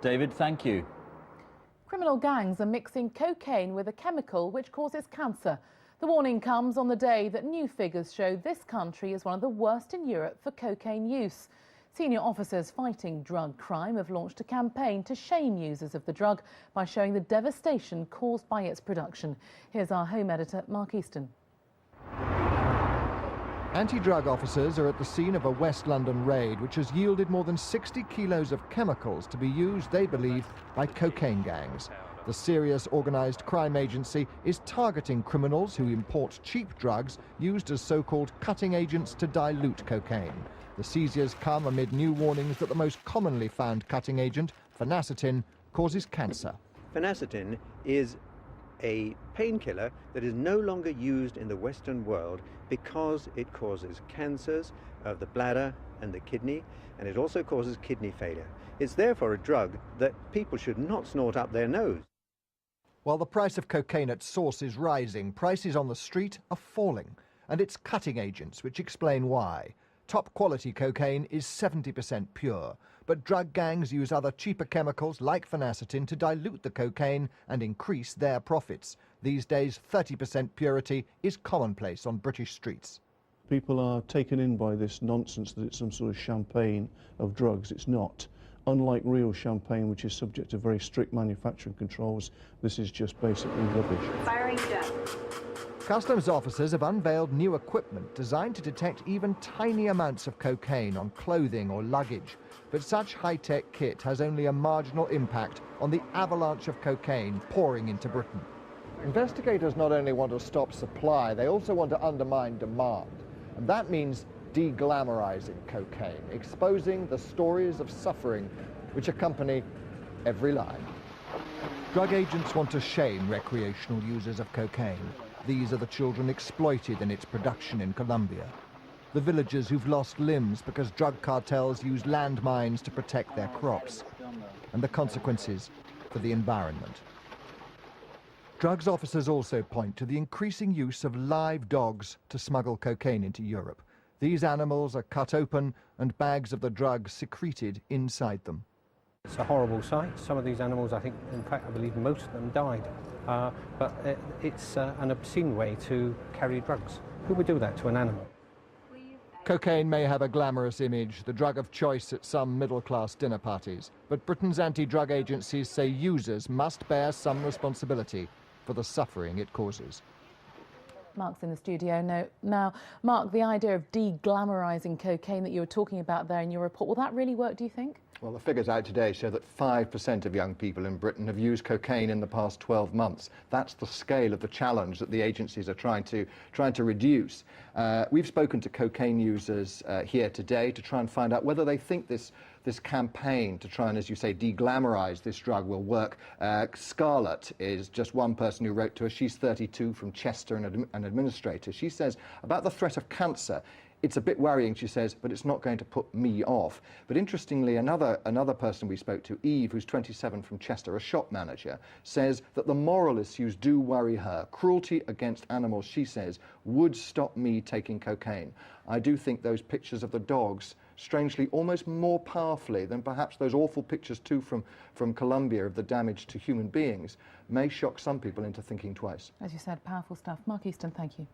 David, thank you. Criminal gangs are mixing cocaine with a chemical which causes cancer. The warning comes on the day that new figures show this country is one of the worst in Europe for cocaine use. Senior officers fighting drug crime have launched a campaign to shame users of the drug by showing the devastation caused by its production. Here's our home editor, Mark Easton. Anti-drug officers are at the scene of a West London raid which has yielded more than 60 kilos of chemicals to be used, they believe, by cocaine gangs. The Serious Organised Crime Agency is targeting criminals who import cheap drugs used as so-called cutting agents to dilute cocaine. The seizures come amid new warnings that the most commonly found cutting agent, phenacetin, causes cancer. Phenacetin is a painkiller that is no longer used in the Western world because it causes cancers of the bladder and the kidney, and it also causes kidney failure. It's therefore a drug that people should not snort up their nose. While the price of cocaine at source is rising, prices on the street are falling, and it's cutting agents which explain why. Top quality cocaine is 70% pure, but drug gangs use other cheaper chemicals like phenacetin to dilute the cocaine and increase their profits. These days, 30% purity is commonplace on British streets. People are taken in by this nonsense that it's some sort of champagne of drugs. It's not. Unlike real champagne, which is subject to very strict manufacturing controls, this is just basically rubbish. Firing gun. Customs officers have unveiled new equipment designed to detect even tiny amounts of cocaine on clothing or luggage. But such high-tech kit has only a marginal impact on the avalanche of cocaine pouring into Britain. Investigators not only want to stop supply, they also want to undermine demand. And that means de-glamorizing cocaine, exposing the stories of suffering which accompany every line. Drug agents want to shame recreational users of cocaine. These are the children exploited in its production in Colombia. The villagers who've lost limbs because drug cartels use landmines to protect their crops. And the consequences for the environment. Drugs officers also point to the increasing use of live dogs to smuggle cocaine into Europe. These animals are cut open and bags of the drugs secreted inside them. It's a horrible sight. Some of these animals, I think, in fact, I believe most of them died. But it's an obscene way to carry drugs. Who would do that to an animal? Cocaine may have a glamorous image, the drug of choice at some middle-class dinner parties. But Britain's anti-drug agencies say users must bear some responsibility for the suffering it causes. Mark's in the studio now. Mark, the idea of de-glamorising cocaine that you were talking about there in your report, will that really work, do you think? Well, the figures out today show that 5% of young people in Britain have used cocaine in the past 12 months. That's the scale of the challenge that the agencies are trying to reduce. We've spoken to cocaine users here today to try and find out whether they think this campaign to try and, as you say, de-glamorise this drug will work. Scarlett is just one person who wrote to us. She's 32, from Chester, and an administrator. She says about the threat of cancer, it's a bit worrying, she says, but it's not going to put me off. But interestingly, another person we spoke to, Eve, who's 27, from Chester, a shop manager, says that the moral issues do worry her. Cruelty against animals, she says, would stop me taking cocaine. I do think those pictures of the dogs, strangely, almost more powerfully than perhaps those awful pictures too from Colombia of the damage to human beings, may shock some people into thinking twice. As you said, powerful stuff. Mark Easton, thank you.